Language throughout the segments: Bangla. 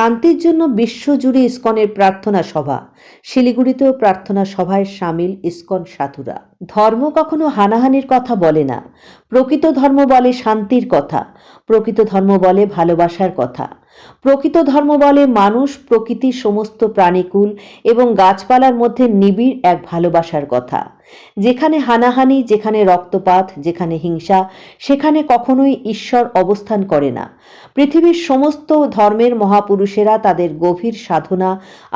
শান্তির জন্য বিশ্বজুড়ে ইসকনের প্রার্থনা সভা। শিলিগুড়িতেও প্রার্থনা সভায় সামিল ইসকন সাধুরা। ধর্ম কখনো হানাহানির কথা বলে না। প্রকৃত ধর্ম বলে শান্তির কথা, প্রকৃত ধর্ম বলে ভালোবাসার কথা, প্রকৃত ধর্ম বলে মানুষ, প্রকৃতি, সমস্ত প্রাণীকুল এবং গাছপালার মধ্যে নিবিড় এক ভালোবাসার কথা। যেখানে হানাহানি, যেখানে রক্তপাত, যেখানে হিংসা, সেখানে কখনোই ঈশ্বর অবস্থান করে না। পৃথিবীর সমস্ত ধর্মের মহাপুরুষেরা তাদের গভীর সাধনা,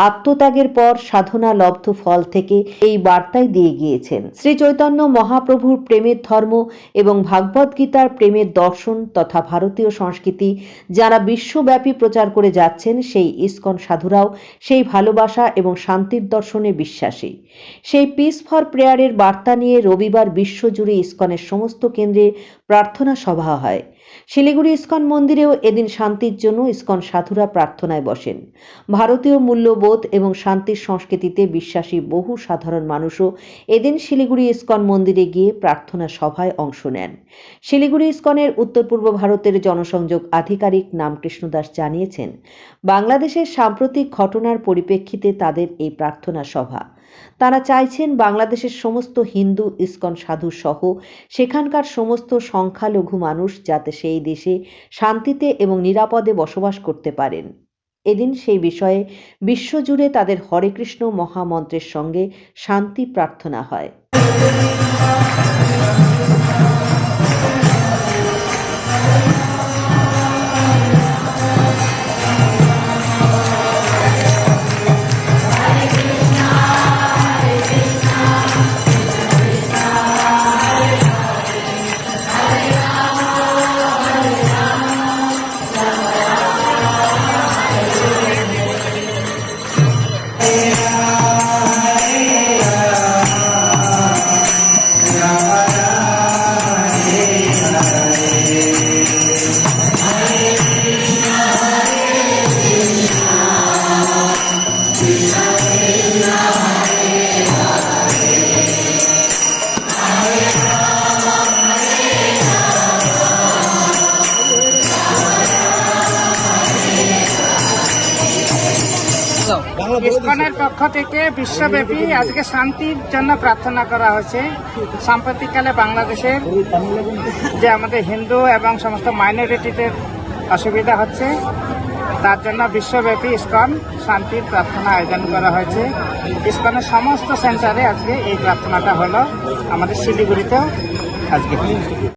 আত্মত্যাগের পর সাধনা লব্ধ ফল থেকে এই বার্তাই দিয়ে গিয়েছেন। শ্রী চৈতন্য মহাপ্রভুর প্রেমের ধর্ম এবং ভাগবত গীতার প্রেমের দর্শন তথা ভারতীয় সংস্কৃতি যারা বিশ্বব্যাপী প্রচার করে যাচ্ছেন, সেই ইসকন সাধুরাও সেই ভালোবাসা এবং শান্তির দর্শনে বিশ্বাসী। সেই পিস ফর প্রেয়ারের বার্তা নিয়ে রবিবার বিশ্বজুড়ে ইসকনের সমস্ত কেন্দ্রে প্রার্থনা সভা হয়। শিলিগুড়ি ইসকন মন্দিরেও এদিন শান্তির জন্য ইসকন সাধুরা প্রার্থনায় বসেন। ভারতীয় মূল্যবোধ এবং শান্তির সংস্কৃতিতে বিশ্বাসী বহু সাধারণ মানুষও এদিন শিলিগুড়ি ইসকন মন্দিরে গিয়ে প্রার্থনা সভায় অংশ নেন। শিলিগুড়ি ইসকনের উত্তর পূর্ব ভারতের জনসংযোগ আধিকারিক নামকৃষ্ণ দাস জানিয়েছেন, বাংলাদেশের সাম্প্রতিক ঘটনার পরিপ্রেক্ষিতে তাদের এই প্রার্থনা সভা। তারা চাইছেন বাংলাদেশের সমস্ত হিন্দু ইসকন সাধু সহ সেখানকার সমস্ত সংখ্যালঘু মানুষ যাতে সেই দেশে শান্তিতে এবং নিরাপদে বসবাস করতে পারেন। এদিন সেই বিষয়ে বিশ্বজুড়ে তাদের হরে কৃষ্ণ মহামন্ত্রের সঙ্গে শান্তি প্রার্থনা হয়। ইসকনের পক্ষ থেকে বিশ্বব্যাপী আজকে শান্তির জন্য প্রার্থনা করা হয়েছে। সাম্প্রতিককালে বাংলাদেশের যে আমাদের হিন্দু এবং সমস্ত মাইনরিটিদের অসুবিধা হচ্ছে, তার জন্য বিশ্বব্যাপী ইসকন শান্তির প্রার্থনা আয়োজন করা হয়েছে। ইসকনের সমস্ত সেন্টারে আজকে এই প্রার্থনাটা হলো, আমাদের শিলিগুড়িতেও আজকে।